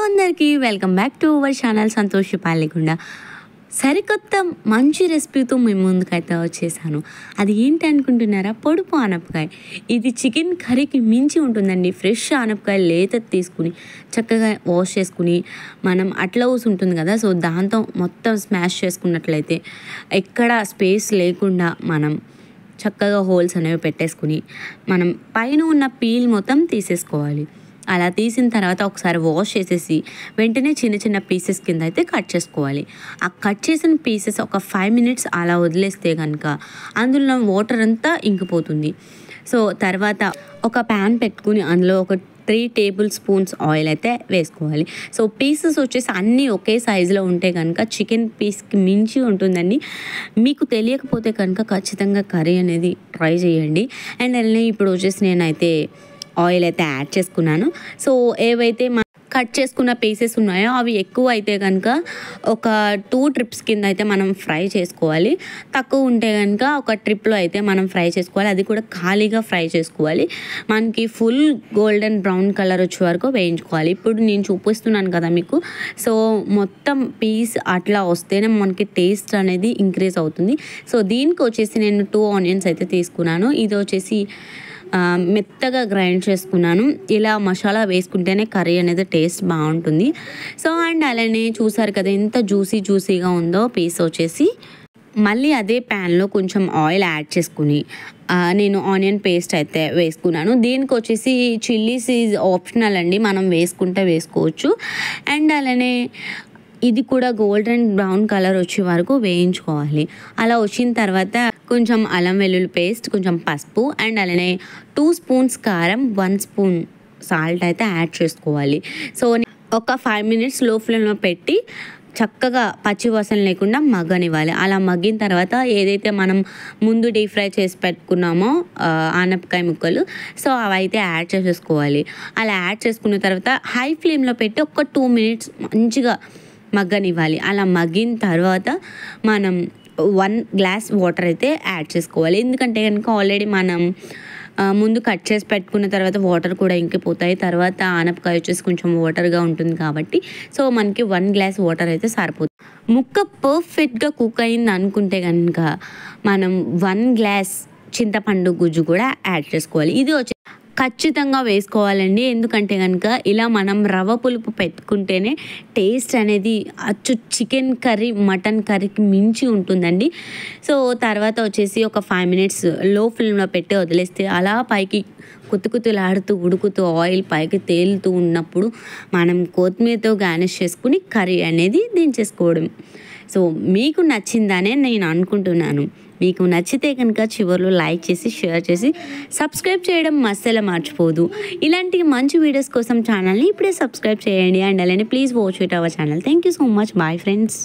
అందరికీ welcome back to our channel Santosh Palikonda. సరికొత్త మంచి రెసిపీతో మేము ముందుకైతే వచ్చేసాను. అది ఏంటి అనుకుంటున్నారా? పొడుపు ఆనపకాయ. ఇది చికెన్ కర్రీకి మించి ఉంటుందండి. ఫ్రెష్ ఆనపకాయ లేత తీసుకుని చక్కగా వాష్ చేసుకుని మనం అట్లౌస్ ఉంటుంది కదా, సో దాంతో మొత్తం స్మాష్ చేసుకున్నట్లయితే ఎక్కడ స్పేస్ లేకుండా మనం చక్కగా హోల్స్ అనేవి పెట్టేసుకుని మనం పైన ఉన్న పీల్ మొత్తం తీసేసుకోవాలి. అలా తీసిన తర్వాత ఒకసారి వాష్ చేసేసి వెంటనే చిన్న చిన్న పీసెస్ కింద అయితే కట్ చేసుకోవాలి. ఆ కట్ చేసిన పీసెస్ ఒక 5 minutes అలా వదిలేస్తే కనుక అందులో వాటర్ అంతా ఇంకిపోతుంది. సో తర్వాత ఒక ప్యాన్ పెట్టుకుని అందులో ఒక 3 tablespoons ఆయిల్ అయితే వేసుకోవాలి. సో పీసెస్ వచ్చేసి అన్నీ ఒకే సైజులో ఉంటే కనుక చికెన్ పీస్కి మించి ఉంటుందండి. మీకు తెలియకపోతే కనుక ఖచ్చితంగా కర్రీ అనేది ట్రై చేయండి. అండ్ అలానే ఇప్పుడు వచ్చేసి నేనైతే ఆయిల్ అయితే యాడ్ చేసుకున్నాను. సో ఏవైతే కట్ చేసుకున్న పీసెస్ ఉన్నాయో అవి ఎక్కువ అయితే కనుక ఒక 2 trips కింద అయితే మనం ఫ్రై చేసుకోవాలి. తక్కువ ఉంటే కనుక ఒక ట్రిప్లో అయితే మనం ఫ్రై చేసుకోవాలి. అది కూడా ఖాళీగా ఫ్రై చేసుకోవాలి. మనకి ఫుల్ గోల్డెన్ బ్రౌన్ కలర్ వచ్చే వరకు వేయించుకోవాలి. ఇప్పుడు నేను చూపిస్తున్నాను కదా మీకు, సో మొత్తం పీస్ అట్లా వస్తేనే మనకి టేస్ట్ అనేది ఇంక్రీజ్ అవుతుంది. సో దీనికి వచ్చేసి నేను 2 onions అయితే తీసుకున్నాను. ఇది వచ్చేసి మెత్తగా గ్రైండ్ చేసుకున్నాను. ఇలా మసాలా వేసుకుంటేనే కర్రీ అనేది టేస్ట్ బాగుంటుంది. సో అండ్ అలానే చూసారు కదా ఎంత జ్యూసీగా ఉందో పీస్ వచ్చేసి. మళ్ళీ అదే ప్యాన్లో కొంచెం ఆయిల్ యాడ్ చేసుకుని నేను ఆనియన్ పేస్ట్ అయితే వేసుకున్నాను. దీనికి వచ్చేసి చిల్లీస్ ఈజ్ ఆప్షనల్ అండి, మనం వేసుకుంటే వేసుకోవచ్చు. అండ్ అలానే ఇది కూడా గోల్డెన్ బ్రౌన్ కలర్ వచ్చే వరకు వేయించుకోవాలి. అలా వచ్చిన తర్వాత కొంచెం అల్లం వెల్లుల్లి పేస్ట్, కొంచెం పసుపు అండ్ అలానే 2 spoons కారం, 1 spoon సాల్ట్ అయితే యాడ్ చేసుకోవాలి. సో ఒక 5 minutes లో ఫ్లేమ్లో పెట్టి చక్కగా పచ్చి వాసన లేకుండా మగ్గనివ్వాలి. అలా మగ్గిన తర్వాత ఏదైతే మనం ముందు డీప్ ఫ్రై చేసి పెట్టుకున్నామో ఆనపకాయ ముక్కలు, సో అవైతే యాడ్ చేసేసుకోవాలి. అలా యాడ్ చేసుకున్న తర్వాత హై ఫ్లేమ్లో పెట్టి ఒక 2 minutes మంచిగా మగ్గనివ్వాలి. అలా మగ్గిన తర్వాత మనం 1 glass వాటర్ అయితే యాడ్ చేసుకోవాలి. ఎందుకంటే కనుక ఆల్రెడీ మనం ముందు కట్ చేసి పెట్టుకున్న తర్వాత వాటర్ కూడా ఇంకిపోతాయి. తర్వాత ఆనపకాయ వచ్చేసి కొంచెం వాటర్గా ఉంటుంది కాబట్టి సో మనకి 1 glass వాటర్ అయితే సరిపోతుంది. ముక్క పర్ఫెక్ట్గా కుక్ అయింది అనుకుంటే కనుక మనం 1 glass చింతపండు గుజ్జు కూడా యాడ్ చేసుకోవాలి. ఇది వచ్చి ఖచ్చితంగా వేసుకోవాలండి. ఎందుకంటే కనుక ఇలా మనం రవ్వ పులుపు పెట్టుకుంటేనే టేస్ట్ అనేది అచ్చు చికెన్ కర్రీ మటన్ కర్రీకి మించి ఉంటుందండి. సో తర్వాత వచ్చేసి ఒక 5 minutes లో ఫ్లేమ్లో పెట్టి వదిలేస్తే అలా పైకి కుతుకుతులాడుతూ ఉడుకుతూ ఆయిల్ పైకి తేలుతూ ఉన్నప్పుడు మనం కొత్తిమీరతో గార్నిష్ చేసుకుని కర్రీ అనేది దించేసుకోవడం. సో మీకు నచ్చిందనే నేను అనుకుంటున్నాను. మీకు నచ్చితే కనుక చివరిలో లైక్ చేసి షేర్ చేసి సబ్స్క్రైబ్ చేయడం అస్సలు మర్చిపోదు. ఇలాంటి మంచి వీడియోస్ కోసం ఛానల్ని ఇప్పుడే సబ్స్క్రైబ్ చేయండి. అండ్ అలానే please watch it our channel. Thank you so much. Bye friends.